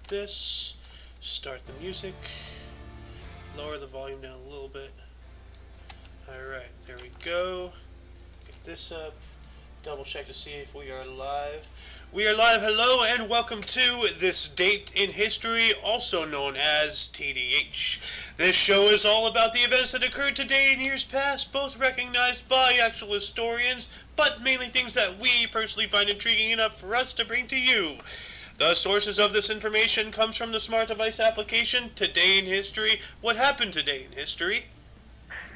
this. Start the music. Lower the volume down a little bit. Alright, there we go. Get this up. Double check to see if we are live. We are live. Hello and welcome to This Date in History, also known as TDH. This show is all about the events that occurred today and years past, both recognized by actual historians, but mainly things that we personally find intriguing enough for us to bring to you. The sources of this information comes from the smart device application Today in History, What Happened Today in History,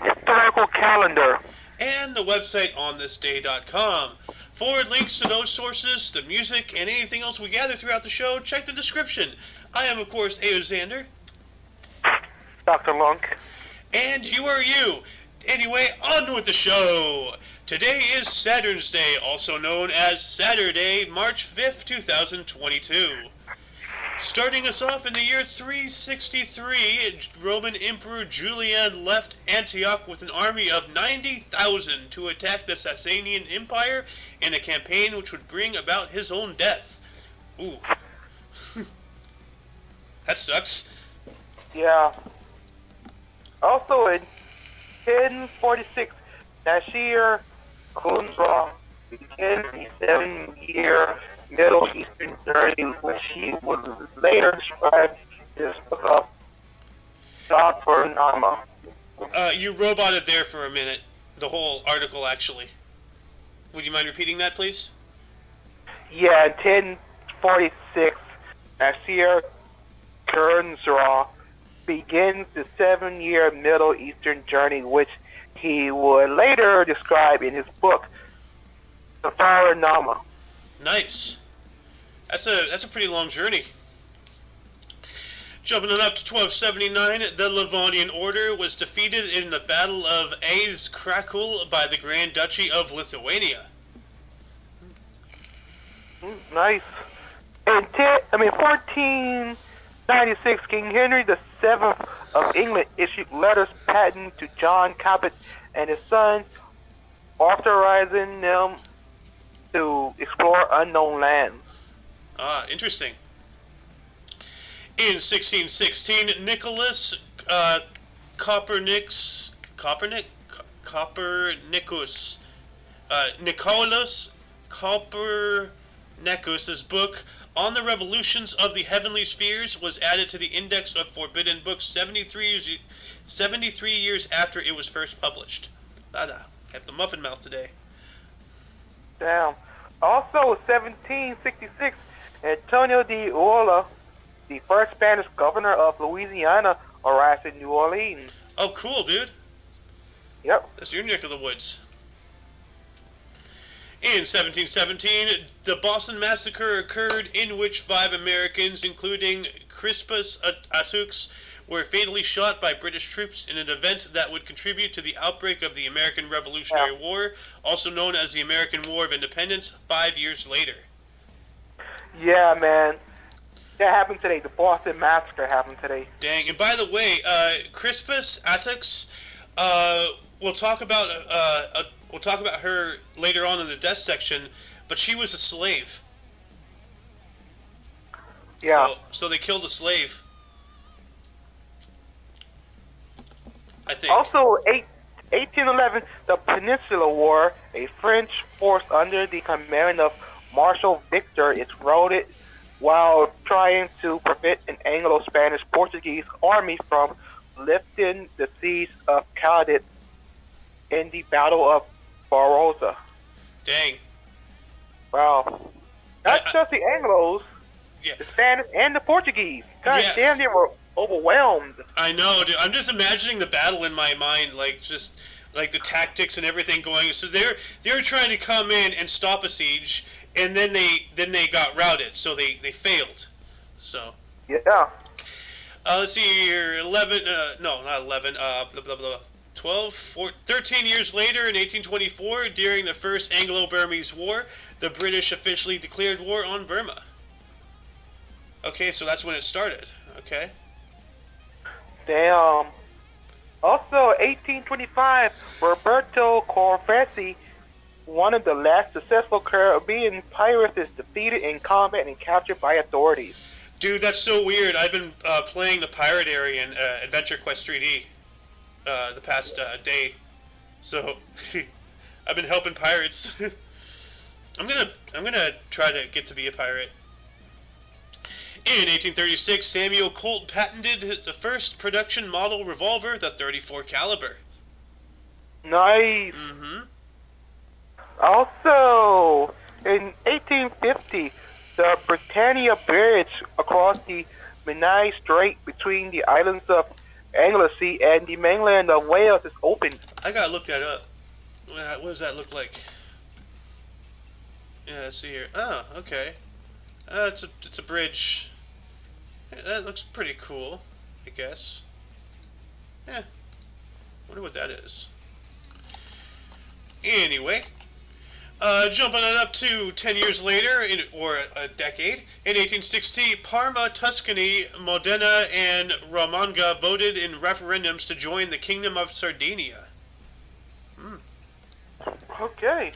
Historical calendar, and the website onthisday.com. For links to those sources, the music, and anything else we gather throughout the show, check the description. I am, of course, Xander. Dr. Lunk. And you are you. Anyway, on with the show. Today is Saturn's Day, also known as Saturday, March 5th, 2022. Starting us off in the year 363, Roman Emperor Julian left Antioch with an army of 90,000 to attack the Sasanian Empire in a campaign which would bring about his own death. Ooh. That sucks. Yeah. Also in 1046, Nasir Khusraw began a 7-year Middle Eastern journey, which he would later describe in his book of Zafarnama. You roboted there for a minute. The whole article, actually. Would you mind repeating that, please? Yeah, in 1046, Nasir Khusraw begins the 7-year Middle Eastern journey, which he would later describe in his book, Zafarnama. Nice. That's a pretty long journey. Jumping on up to 1279, the Livonian Order was defeated in the Battle of Aes Krakul by the Grand Duchy of Lithuania. Nice. In 1496, King Henry VII of England issued letters patent to John Cabot and his sons, authorizing them to explore unknown lands. Ah, interesting. In 1616, Nicholas Copernicus, Nicholas Copernicus's book On the Revolutions of the Heavenly Spheres was added to the Index of Forbidden Books 73 years after it was first published. I have the muffin mouth today. Damn. Also, 1766, Antonio de Ola, the first Spanish governor of Louisiana, arrived in New Orleans. Oh, cool, dude. Yep. That's your neck of the woods. In 1717, the Boston Massacre occurred, in which 5 Americans, including Crispus Attucks, were fatally shot by British troops in an event that would contribute to the outbreak of the American Revolutionary War, also known as the American War of Independence, 5 years later. Yeah, man. That happened today. The Boston Massacre happened today. Dang. And by the way, Crispus Attucks, we'll talk about her later on in the death section, but she was a slave. Yeah. So they killed a slave. I think. Also, 1811, the Peninsula War, a French force under the command of Marshal Victor, is routed while trying to prevent an Anglo-Spanish-Portuguese army from lifting the siege of Cadiz in the Battle of Barossa. Dang. Wow. Not just the Anglos, the Spanish and the Portuguese. God damn, they were overwhelmed. I know, dude. I'm just imagining the battle in my mind, just the tactics and everything going. So they're trying to come in and stop a siege, and then they got routed, so they failed. So yeah. Let's see here. 13 years later, in 1824, during the First Anglo-Burmese War, the British officially declared war on Burma. Okay, so that's when it started. Okay. Damn. Also, 1825, Roberto Corvesi, one of the last successful Caribbean pirates, is defeated in combat and captured by authorities. Dude, that's so weird. I've been playing the pirate area in Adventure Quest 3D the past day, so I've been helping pirates. I'm gonna try to get to be a pirate. In 1836, Samuel Colt patented the first production model revolver, the 34 caliber. Nice. Mm-hmm. Also, in 1850, the Britannia Bridge across the Menai Strait between the islands of Anglesey and the mainland of Wales is opened. I gotta look that up. What does that look like? Yeah, let's see here. Oh, okay. It's a bridge. Yeah, that looks pretty cool, I guess. Yeah. Wonder what that is. Anyway, jumping on up to 10 years later, or a decade, in 1860, Parma, Tuscany, Modena, and Romagna voted in referendums to join the Kingdom of Sardinia. Okay.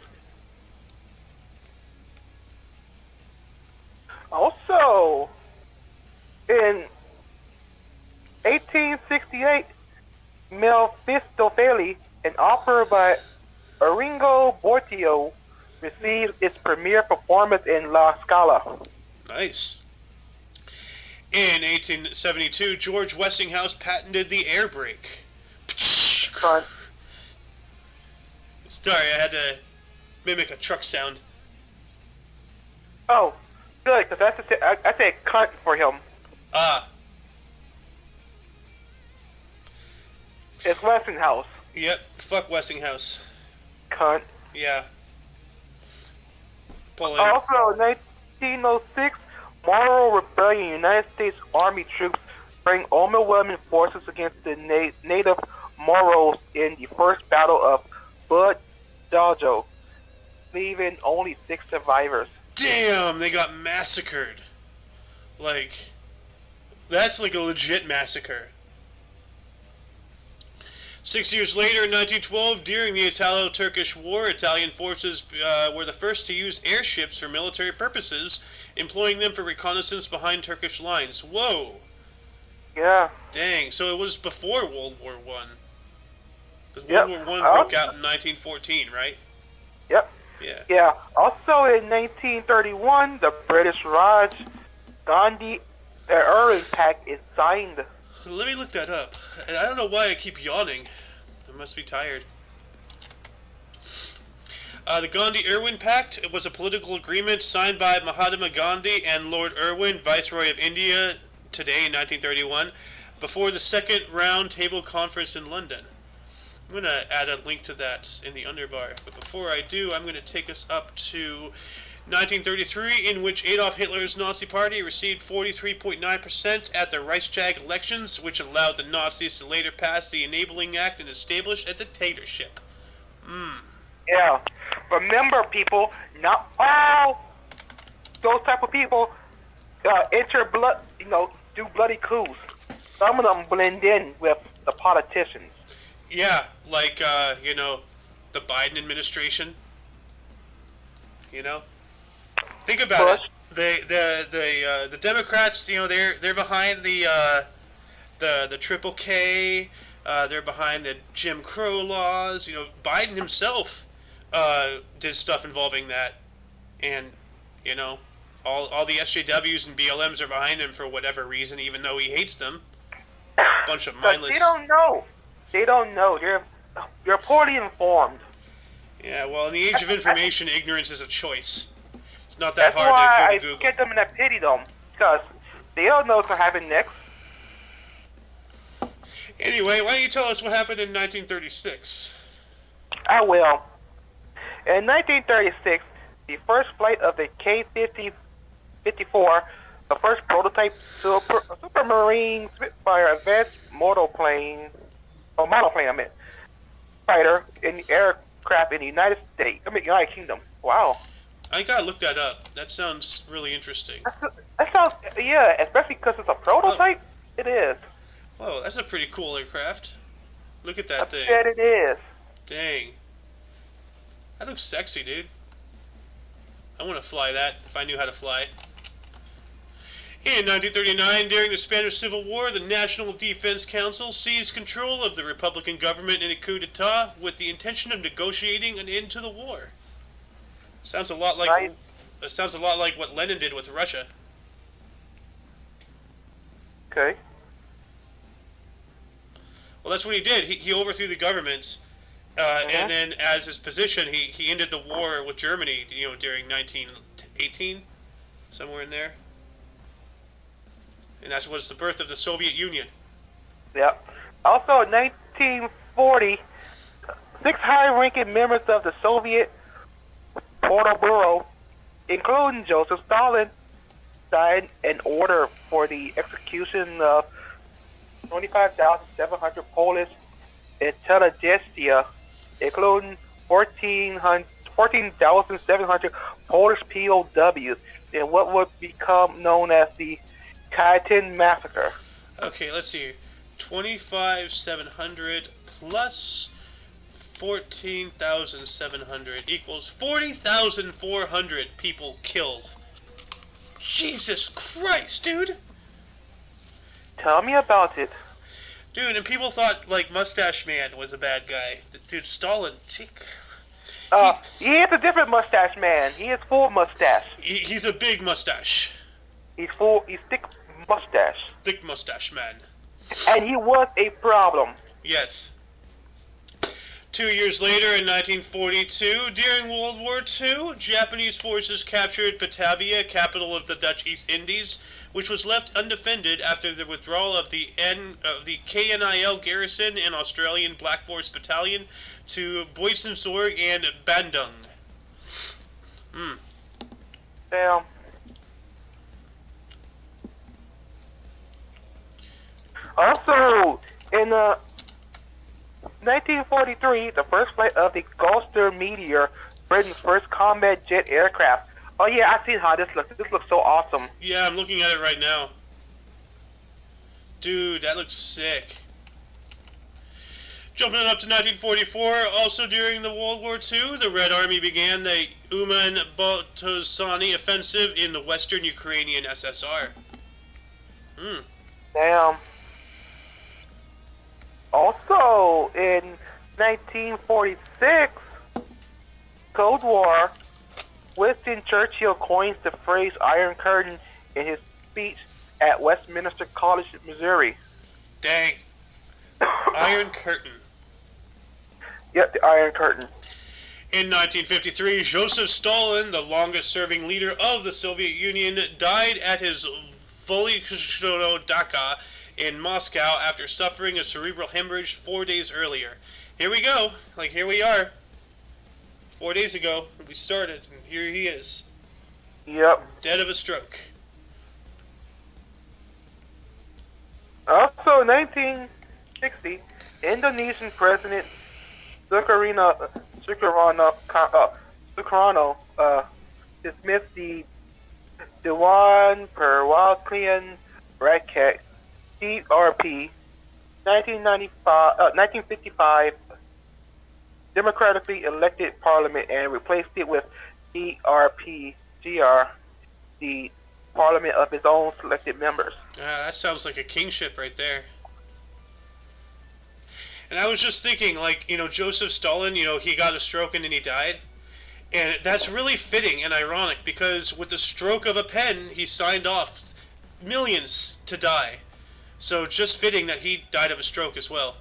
Also, in 1868, Mephistopheles, an opera by Arrigo Boito, received its premiere performance in La Scala. Nice. In 1872, George Westinghouse patented the air brake. Fun. Sorry, I had to mimic a truck sound. Oh, good, because I said cunt for him. Ah, It's Westinghouse. yep, fuck Westinghouse. Cunt. Yeah. Pull in. Also, in 1906, Moro Rebellion, United States Army troops bring overwhelming forces against the native Moros in the first battle of Bud Dojo, leaving only 6 survivors. Damn, they got massacred. Like, that's like a legit massacre. 6 years later, in 1912, during the Italo-Turkish War, Italian forces were the first to use airships for military purposes, employing them for reconnaissance behind Turkish lines. Whoa! Yeah. Dang, so it was before World War One. Because Yep. World War One broke out in 1914, right? Yep. Yeah. Yeah. Also, in 1931, the British Raj Gandhi Irwin Pact is signed. Let me look that up. I don't know why I keep yawning. I must be tired. The Gandhi-Irwin Pact was a political agreement signed by Mahatma Gandhi and Lord Irwin, Viceroy of India, today in 1931, before the second round table conference in London. I'm going to add a link to that in the underbar. But before I do, I'm going to take us up to 1933, in which Adolf Hitler's Nazi Party received 43.9% at the Reichstag elections, which allowed the Nazis to later pass the Enabling Act and establish a dictatorship. Yeah. Remember, people, not all those type of people do bloody coups. Some of them blend in with the politicians. Yeah, like, the Biden administration. Think about Bush. it. The Democrats, they're behind the Triple K. They're behind the Jim Crow laws. Biden himself did stuff involving that, and all the SJWs and BLMs are behind him for whatever reason, even though he hates them. Bunch of mindless. They don't know. They're poorly informed. Yeah, well, in the age of information, ignorance is a choice. It's not that That's hard why to go I to Google. get them in a pity them, because they don't know what's going to happen next. Anyway, why don't you tell us what happened in 1936? I will. In 1936, the first flight of the K-54, the first prototype supermarine Spitfire advanced monoplane, fighter in the aircraft in the United Kingdom. Wow. I gotta look that up. That sounds really interesting. That sounds, yeah, especially because it's a prototype. It is. Whoa, that's a pretty cool aircraft. Look at that I thing. bet it is. Dang. That looks sexy, dude. I want to fly that if I knew how to fly. In 1939, during the Spanish Civil War, the National Defense Council seized control of the Republican government in a coup d'etat with the intention of negotiating an end to the war. Sounds a lot like Nice. what Lenin did with Russia. Okay. Well, that's what he did. He overthrew the government, and then as his position, he ended the war with Germany. During 1918, somewhere in there, and that was the birth of the Soviet Union. Yep. Also, in 1940, 6 high-ranking members of the Soviet Politburo, including Joseph Stalin, signed an order for the execution of 25,700 Polish intelligentsia, including 14,700 Polish POWs, in what would become known as the Katyn Massacre. Okay, let's see. 25,700 plus 14,700 equals 40,400 people killed. Jesus Christ, dude! Tell me about it. Dude, and people thought, like, Mustache Man was a bad guy. Dude, Stalin, He is a different mustache man. He is full mustache. he's a big mustache. He's thick mustache. Thick mustache man. And he was a problem. Yes. 2 years later, in 1942, during World War II, Japanese forces captured Batavia, capital of the Dutch East Indies, which was left undefended after the withdrawal of the KNIL garrison and Australian Black Force Battalion to Boysensorg and Bandung. Damn. Also, in 1943, the first flight of the Gulfstream Meteor, Britain's first combat jet aircraft. Oh yeah, I've seen how this looks. This looks so awesome. Yeah, I'm looking at it right now. Dude, that looks sick. Jumping up to 1944, also during the World War II, the Red Army began the Uman-Botosani offensive in the western Ukrainian SSR. Damn. Also, in 1946, Cold War, Winston Churchill coins the phrase Iron Curtain in his speech at Westminster College, Missouri. Dang. Iron Curtain. Yep, the Iron Curtain. In 1953, Joseph Stalin, the longest-serving leader of the Soviet Union, died at his Volokhodaka in Moscow after suffering a cerebral hemorrhage 4 days earlier. Here we go. Here we are. 4 days ago, we started, and here he is. Yep. Dead of a stroke. Also, 1960, Indonesian President Sukarno dismissed the Dewan Perwakilan Rakyat (DRP) 1955 democratically elected parliament and replaced it with DRP-GR, the parliament of his own selected members. That sounds like a kingship right there. And I was just thinking, Joseph Stalin, he got a stroke and then he died. And that's really fitting and ironic because with the stroke of a pen, he signed off millions to die. So just fitting that he died of a stroke as well.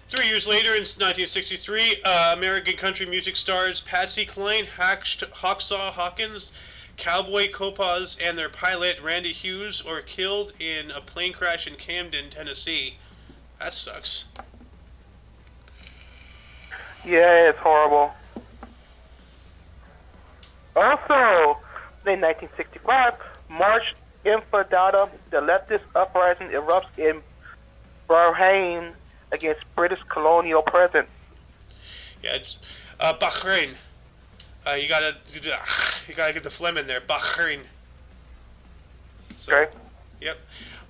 3 years later, in 1963, American country music stars Patsy Cline, Hacksaw Hawkins, Cowboy Copas, and their pilot Randy Hughes were killed in a plane crash in Camden, Tennessee. That sucks. Yeah, it's horrible. Also, in 1965, March Infadada, the leftist uprising erupts in Bahrain against British colonial presence. Yeah, it's, Bahrain. You gotta get the phlegm in there. Bahrain. So, Okay. Yep.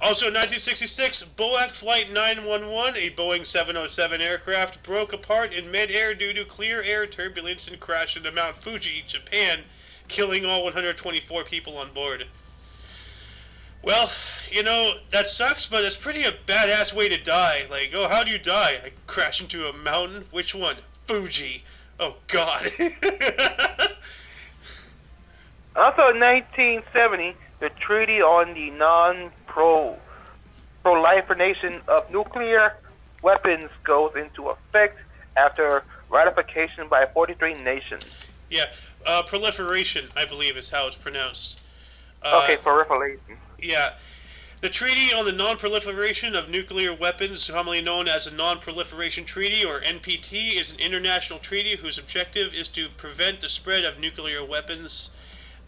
Also, in 1966, BOAC Flight 911, a Boeing 707 aircraft, broke apart in mid-air due to clear air turbulence and crashed into Mount Fuji, Japan, killing all 124 people on board. Well, that sucks, but it's pretty a badass way to die. Like, oh, how do you die? I crash into a mountain? Which one? Fuji. Oh, God. Also, in 1970, the Treaty on the Non-Proliferation of Nuclear Weapons goes into effect after ratification by 43 nations. Yeah, proliferation, I believe, is how it's pronounced. Okay, proliferation. Yeah. The Treaty on the Non-Proliferation of Nuclear Weapons, commonly known as the Non-Proliferation Treaty, or NPT, is an international treaty whose objective is to prevent the spread of nuclear weapons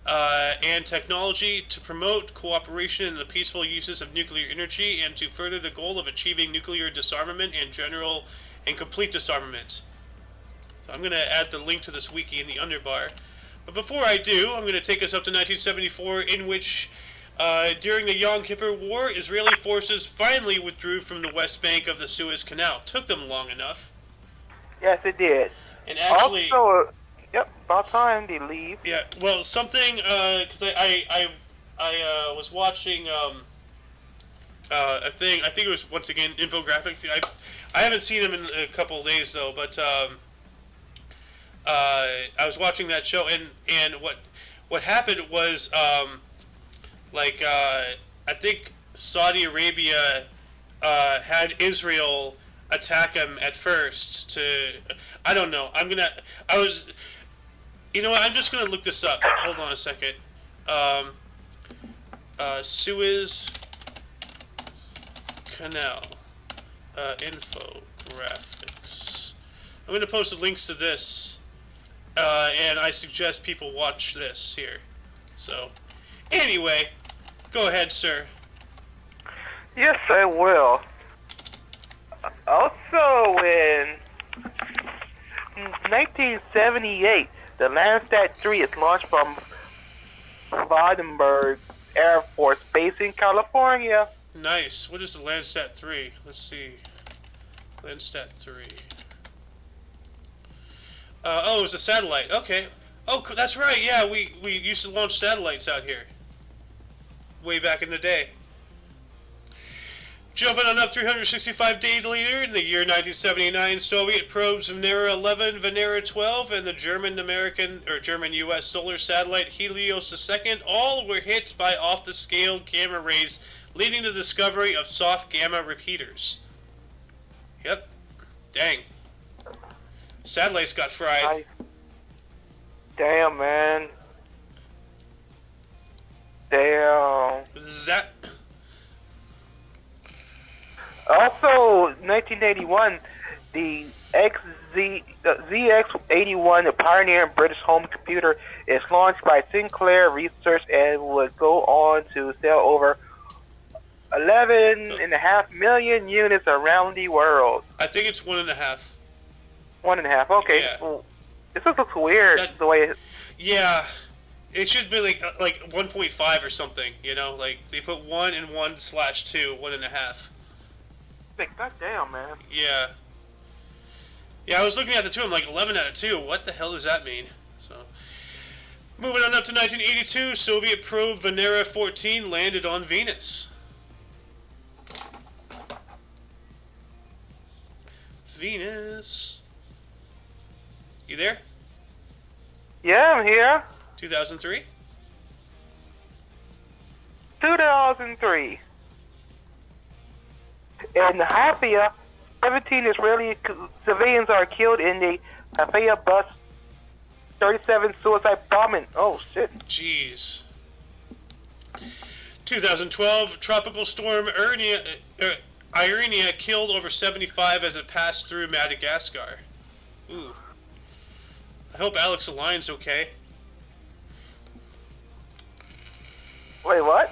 and technology, to promote cooperation in the peaceful uses of nuclear energy, and to further the goal of achieving nuclear disarmament and general and complete disarmament. So I'm going to add the link to this wiki in the underbar. But before I do, I'm going to take us up to 1974, in which, during the Yom Kippur War, Israeli forces finally withdrew from the west bank of the Suez Canal. Took them long enough. Yes, it did. And actually... Also, yep, about time they leave. Yeah, well, something, because I was watching a thing, I think it was, once again, infographics. I haven't seen them in a couple of days, though, but I was watching that show, and what happened was, I think Saudi Arabia had Israel attack them at first I don't know, you know what, I'm just going to look this up. Hold on a second. Suez Canal infographics. I'm going to post the links to this, and I suggest people watch this here. So, anyway, go ahead, sir. Yes, I will. Also, in 1978, the Landsat 3 is launched from Vandenberg Air Force Base in California. Nice. What is the Landsat 3? Let's see. Landsat 3. Oh, it was a satellite. Okay. Oh, that's right. Yeah, we used to launch satellites out here. Way back in the day. Jumping on up 365 days later, in the year 1979, Soviet probes Venera 11, Venera 12, and the German-U.S. solar satellite Helios II all were hit by off-the-scale gamma rays, leading to the discovery of soft gamma repeaters. Yep. Dang. Satellites got fried. Damn, man. Damn. Zap. Also, 1981, the ZX81, the pioneering British home computer, is launched by Sinclair Research and would go on to sell over 11.5 million units around the world. I think it's 1.5. 1.5. Okay. Yeah. Well, this just looks weird the way. Yeah. It should be like 1.5 or something. Like they put 1 and 1/2, 1.5. Like, goddamn, man. Yeah. Yeah, I was looking at the two. I'm like 11 out of 2. What the hell does that mean? So, moving on up to 1982, Soviet probe Venera 14 landed on Venus. Venus. You there? Yeah, I'm here. 2003? 2003. In Haifa, 17 Israeli civilians are killed in the Haifa bus 37 suicide bombing. Oh, shit. Jeez. 2012, tropical storm Irenia killed over 75 as it passed through Madagascar. Ooh. I hope Alex Alline's okay. Wait, what?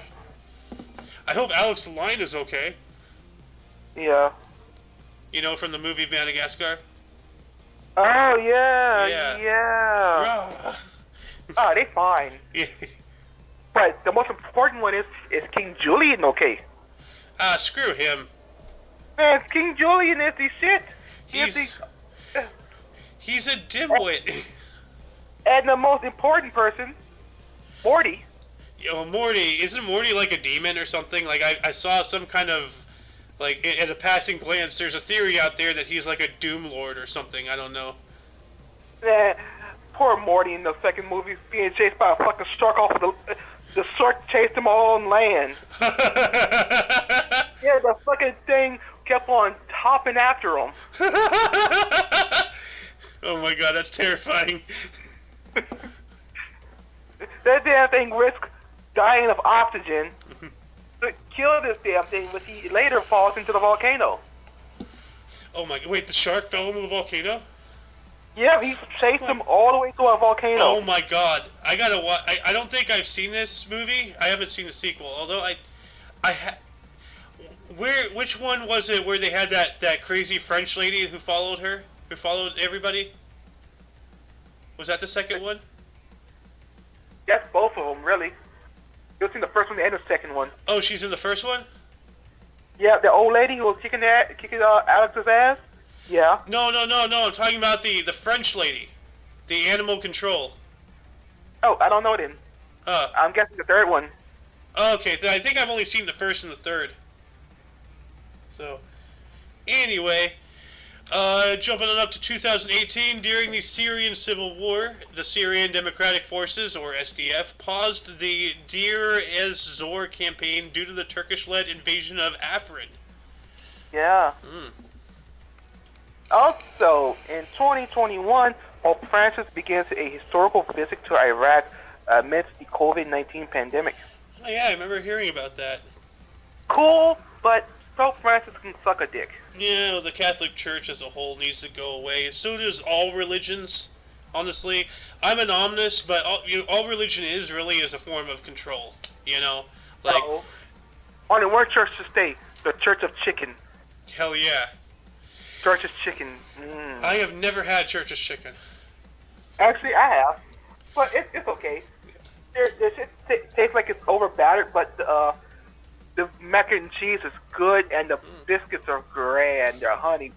I hope Alex Aline is okay. Yeah. From the movie Madagascar? Oh, yeah. Yeah. Yeah. Oh, they fine. Yeah. But the most important one is King Julian okay? Screw him. Man, King Julian is the shit. He's a dimwit. And the most important person Morty. Yo, Morty, isn't Morty like a demon or something? Like I saw some kind of like at a passing glance. There's a theory out there that he's like a Doom Lord or something. I don't know. Yeah, poor Morty in the second movie being chased by a fucking shark off of the shark chased him all on land. Yeah, the fucking thing kept on hopping after him. Oh my god, that's terrifying. That damn thing risked dying of oxygen to kill this damn thing, but he later falls into the volcano. Oh my, wait, the shark fell into the volcano? Yeah, he chased him all the way to a volcano. Oh my god, I gotta watch. I don't think I've seen this movie. I haven't seen the sequel, although which one was it where they had that crazy French lady who followed everybody? Was that the second one? Yes, both of them, really. You'll see the first one and the second one. Oh, she's in the first one? Yeah, the old lady who was kicking Alex's ass? Yeah. No. I'm talking about the French lady. The animal control. Oh, I don't know then. I'm guessing the third one. Okay, I think I've only seen the first and the third. So, anyway, jumping on up to 2018, during the Syrian Civil War, the Syrian Democratic Forces, or SDF, paused the Deir ez-Zor campaign due to the Turkish-led invasion of Afrin. Yeah. Also, in 2021, Pope Francis begins a historical visit to Iraq amidst the COVID-19 pandemic. Oh yeah, I remember hearing about that. Cool, but Pope Francis can suck a dick. Yeah, the Catholic Church as a whole needs to go away. So does all religions. Honestly, I'm an omnist, but all religion is really a form of control. You know, like only one church to stay: the Church of Chicken. Hell yeah. Church's Chicken. I have never had Church's Chicken. Actually, I have, but it's okay. Their shit tastes like it's over battered, but the mac and cheese is good, and the biscuits are grand. They're honey.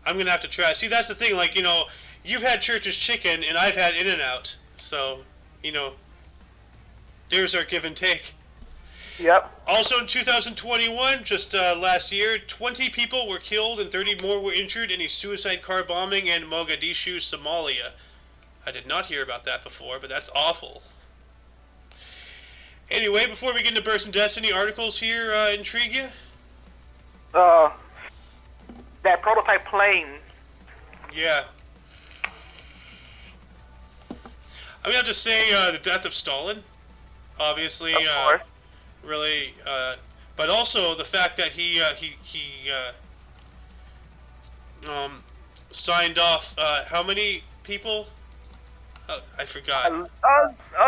I'm gonna have to try. See, that's the thing. Like, you've had Church's Chicken, and I've had In-N-Out. So, there's our give and take. Yep. Also in 2021, just last year, 20 people were killed and 30 more were injured in a suicide car bombing in Mogadishu, Somalia. I did not hear about that before, but that's awful. Anyway, before we get into Burst and Deaths, any articles here intrigue you? That prototype plane. Yeah. I'm gonna have to say the death of Stalin. Obviously, of course. Really, but also the fact that he signed off how many people? I forgot. A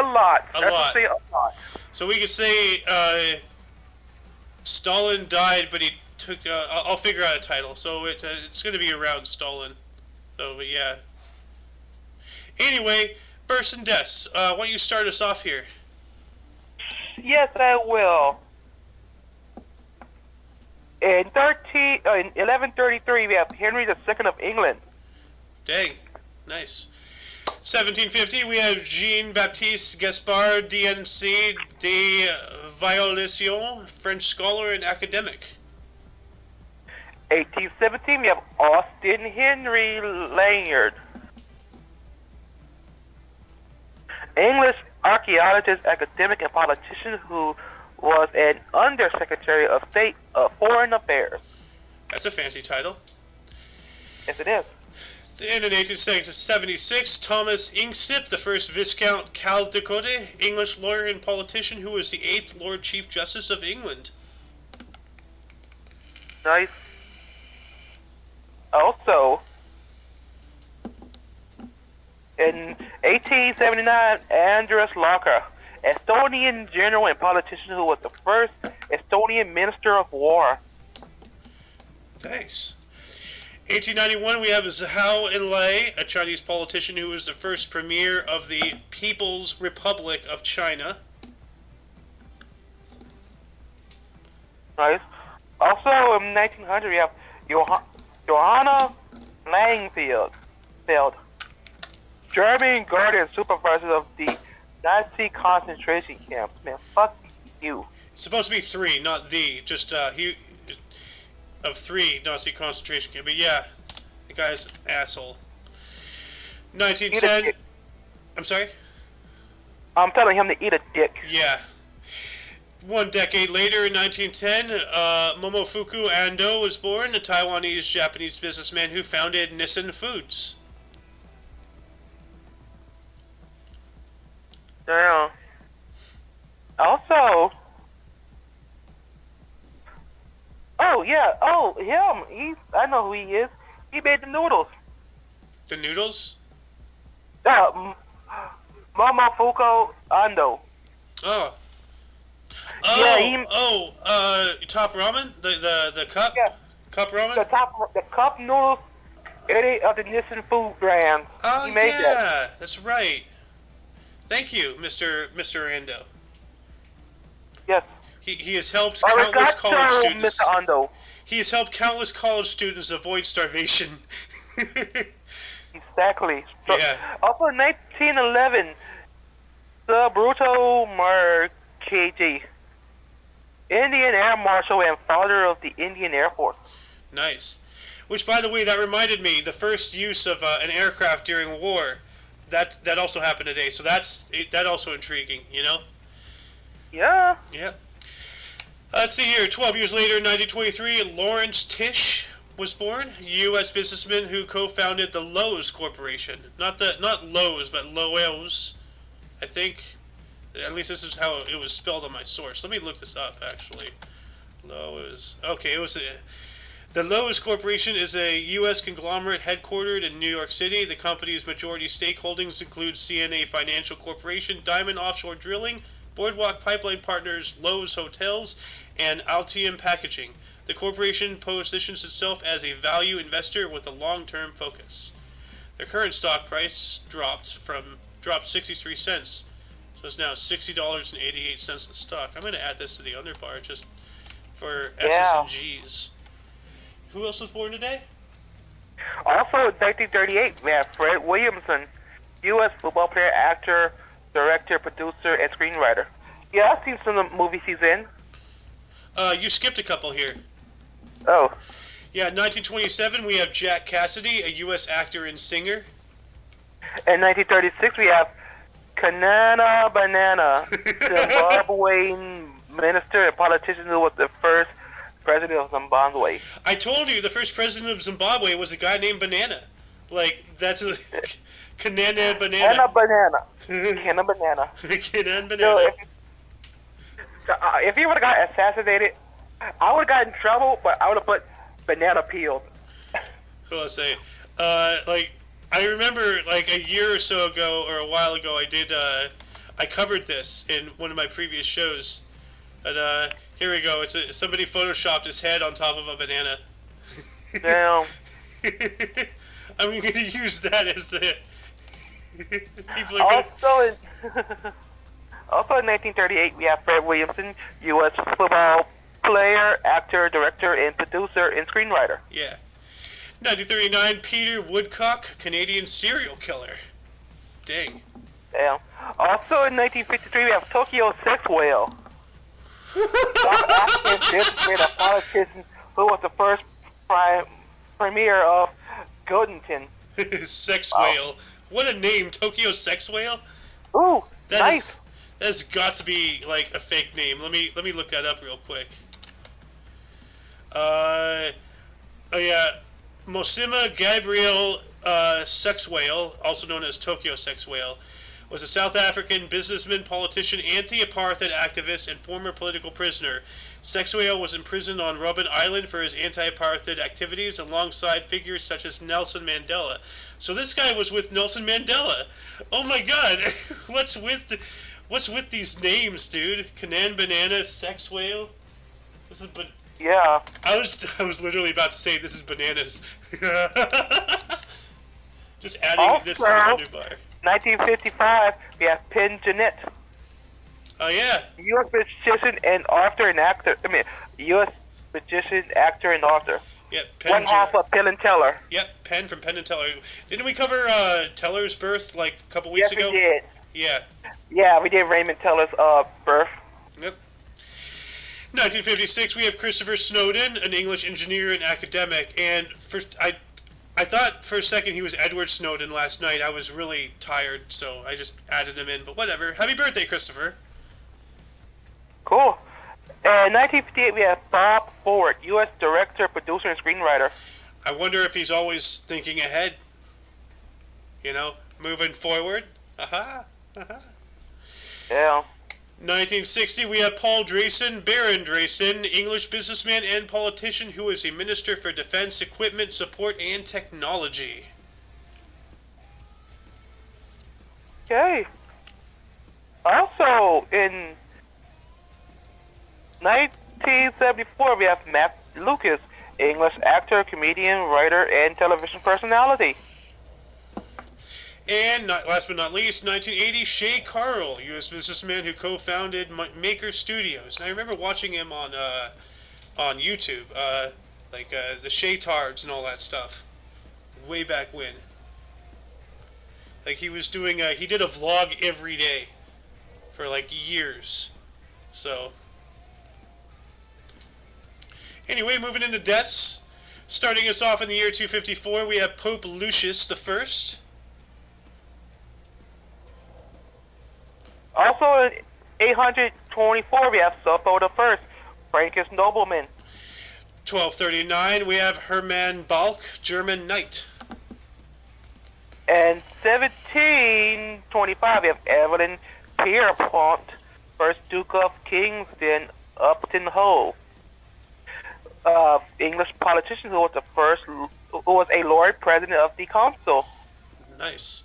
lot. A lot. Say a lot. So we could say Stalin died, but he took. I'll figure out a title. So it's going to be around Stalin. So, but yeah. Anyway, Bursts and Deaths. Why don't you start us off here? Yes, I will. In 1133, we have Henry II of England. Dang, nice. 1750, we have Jean-Baptiste Gaspard d'Annecy de Violation, French scholar and academic. 1817, we have Austin Henry Layard, English archaeologist, academic, and politician who was an Undersecretary of State of Foreign Affairs. That's a fancy title. Yes, it is. And in 1876, Thomas Inksip, the first Viscount Caldecott, English lawyer and politician who was the 8th Lord Chief Justice of England. Nice. Also, in 1879, Andrus Locker, Estonian general and politician who was the first Estonian Minister of War. Thanks. 1891, we have Zhou Enlai, a Chinese politician who was the first premier of the People's Republic of China. Nice. Also, in 1900, we have Johanna Langfield, German guardian supervisor of the Nazi concentration camps, man. Fuck you. It's supposed to be 3, not the. Just he of 3 Nazi concentration camp. But yeah, the guy's an asshole. Eat a 1910. dick. I'm sorry. I'm telling him to eat a dick. Yeah. 1 decade later, in 1910, Momofuku Ando was born, a Taiwanese-Japanese businessman who founded Nissin Foods. Yeah. Also, him. I know who he is. He made the noodles. The noodles? Momofuku Ando. Oh. Yeah, Top ramen? The cup? Yeah. Cup ramen? The cup noodles, any of the Nissin food brands. Oh, He made yeah, that. that's right. Thank you, Mr. Ando. Yes. He has helped countless college Arigato, students. Mr. Ando. He has helped countless college students avoid starvation. Exactly. So, Yeah. Also, 1911, Bruto Marchetti, Indian Air Marshal and founder of the Indian Air Force. Nice. Which, by the way, that reminded me, the first use of an aircraft during war, that also happened today. So that also intriguing, you know? Yeah. Yep. Let's see here. 12 years later, in 1923, Lawrence Tisch was born, a U.S. businessman who co-founded the Lowe's Corporation. Not Lowe's, but Lowe's, I think. At least this is how it was spelled on my source. Let me look this up, actually. Lowe's. Okay, the Lowe's Corporation is a U.S. conglomerate headquartered in New York City. The company's majority stakeholdings include CNA Financial Corporation, Diamond Offshore Drilling, Boardwalk Pipeline Partners, Lowe's Hotels, and Altium Packaging. The corporation positions itself as a value investor with a long-term focus. Their current stock price dropped 63 cents, so it's now $60.88 a stock. I'm going to add this to the underbar just for S's and G's. Who else was born today? Also, in 1938, we have Fred Williamson, U.S. football player, actor, director, producer, and screenwriter. Yeah, I've seen some of the movies he's in. You skipped a couple here. Oh. Yeah, 1927, we have Jack Cassidy, a U.S. actor and singer. In 1936, we have Kanana Banana, Zimbabwean minister and politician who was the first president of Zimbabwe. I told you the first president of Zimbabwe was a guy named Banana. Like, that's a... Kanana Banana. Kanana Banana. Kanana Banana. Kanana Banana. So if he would have got assassinated, I would have got in trouble, but I would have put banana peeled. What was I say? I remember, like, a year or so ago, or a while ago, I covered this in one of my previous shows. And, here we go. Somebody photoshopped his head on top of a banana. Damn. I'm going to use that as the... People are Also in 1938, we have Fred Williamson, U.S. football player, actor, director, and producer and screenwriter. Yeah. 1939, Peter Woodcock, Canadian serial killer. Dang. Damn. Also in 1953, we have Tokyo Sex Whale. South African businessman and politician who was the first premier of Godenton. Sex Whale. What a name, Tokyo Sex Whale. Ooh, nice. That's got to be like a fake name. Let me look that up real quick. Oh yeah, Mosima Gabriel Sex Whale, also known as Tokyo Sex Whale, was a South African businessman, politician, anti-apartheid activist, and former political prisoner. Sex Whale was imprisoned on Robben Island for his anti-apartheid activities alongside figures such as Nelson Mandela. So this guy was with Nelson Mandela. Oh my God, what's with these names, dude? Kanan Banana, Sex Whale. This is yeah. I was literally about to say this is bananas. Just adding this to the underbar. 1955, we have Penn Jillette. Oh yeah. U.S. magician and author and actor. U.S. magician, actor, and author. Yep. Penn One half of Penn and Teller. Yep. Penn from Penn and Teller. Didn't we cover Teller's birth like a couple weeks ago? Yes, we did. Yeah. Yeah, we did Raymond Teller's birth. Yep. 1956, we have Christopher Snowden, an English engineer and academic. And first, I thought for a second he was Edward Snowden last night. I was really tired, so I just added him in. But whatever. Happy birthday, Christopher. Cool. And 1958, we have Bob Ford, U.S. director, producer, and screenwriter. I wonder if he's always thinking ahead. You know, moving forward. Aha. Aha. Yeah. 1960, we have Paul Drayson, Baron Drayson, English businessman and politician who is a minister for defense, equipment, support, and technology. Okay. Also, in 1974, we have Matt Lucas, English actor, comedian, writer, and television personality. And last but not least, 1980, Shay Carl, U.S. businessman who co-founded Maker Studios. And I remember watching him on YouTube, the Shay Tards and all that stuff, way back when. Like he was doing, he did a vlog every day for like years. So anyway, moving into deaths. Starting us off in the year 254, we have Pope Lucius the First. Also, in 824, we have Suffolk the First, Frankish nobleman. 1239, we have Hermann Balk, German knight. And 1725, we have Evelyn Pierpont, first Duke of Kingston, Upton Hove. English politician who was a Lord President of the Council. Nice.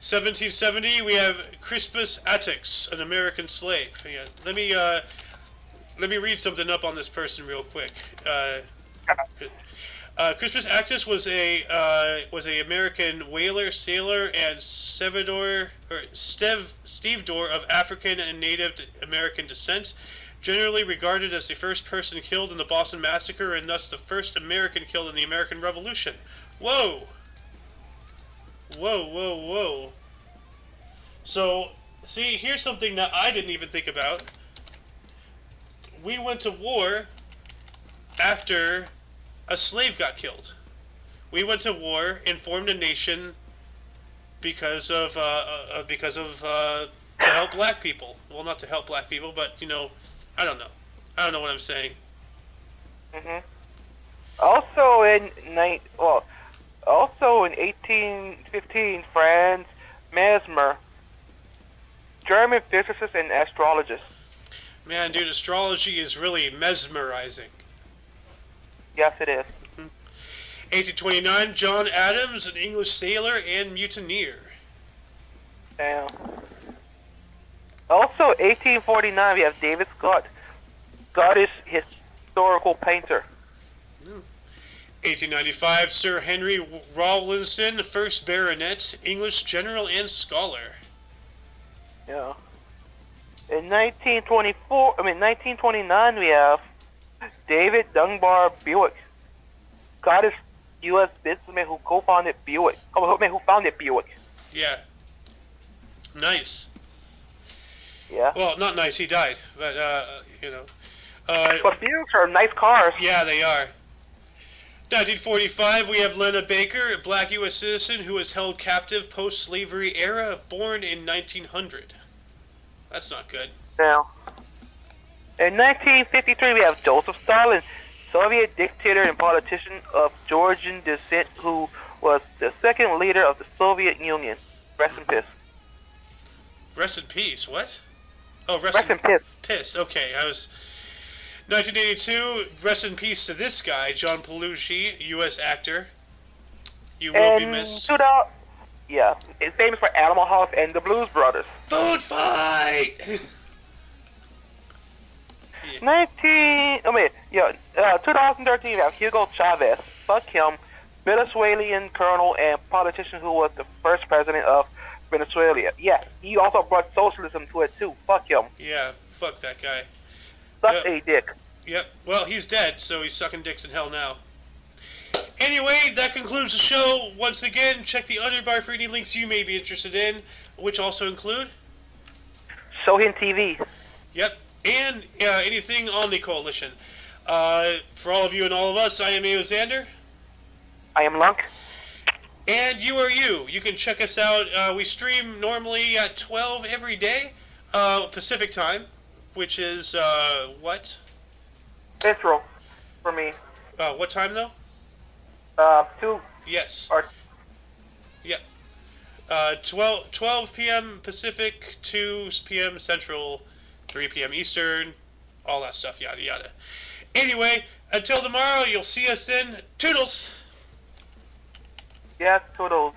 1770, we have Crispus Attucks, an American slave. Yeah, let me read something up on this person real quick. Crispus Attucks was a American whaler, sailor, and stevedore of African and Native American descent. Generally regarded as the first person killed in the Boston Massacre and thus the first American killed in the American Revolution. Whoa! Whoa, whoa, whoa. So, see, here's something that I didn't even think about. We went to war after a slave got killed. We went to war and formed a nation because of to help black people. Well, not to help black people, but you know, I don't know. I don't know what I'm saying. Mhm. Also in 1815, Franz Mesmer, German physicist and astrologist. Man, dude, astrology is really mesmerizing. Yes, it is. 1829, John Adams, an English sailor and mutineer. Damn. Also, 1849, we have David Scott, Scottish historical painter. 1895, Sir Henry Rawlinson, first baronet, English general and scholar. Yeah. In 1929, we have David Dunbar Buick, Scottish U.S. businessman who founded Buick. Yeah. Nice. Yeah. Well, not nice, he died, but, you know. But Buicks are nice cars. Yeah, they are. 1945, we have Lena Baker, a black U.S. citizen who was held captive post-slavery era, born in 1900. That's not good. Now, in 1953, we have Joseph Stalin, Soviet dictator and politician of Georgian descent who was the second leader of the Soviet Union. Rest in peace. Rest in peace, what? Oh, Rest in peace. Piss, okay, I was... 1982, rest in peace to this guy, John Belushi, U.S. actor. You will be missed. Yeah, it's famous for Animal House and the Blues Brothers. Food fight! 2013, we have Hugo Chavez. Fuck him. Venezuelan colonel and politician who was the first president of Venezuela. Yes, he also brought socialism to it too. Fuck him. Yeah, fuck that guy. Suck a dick. Yep. Well, he's dead, so he's sucking dicks in hell now. Anyway, that concludes the show. Once again, check the underbar for any links you may be interested in. which also include. Sohin TV. Yep, and anything OMNI Coalition. For all of you and all of us, I am Xander. I am Lunk. And you are you. You can check us out. We stream normally at 12 every day, Pacific time, which is, what? Central for me. What time, though? 2 Yes. or Yep. 12 p.m. Pacific, 2 p.m. Central, 3 p.m. Eastern, all that stuff, yada yada. Anyway, until tomorrow, you'll see us then. Toodles! yes, toodles.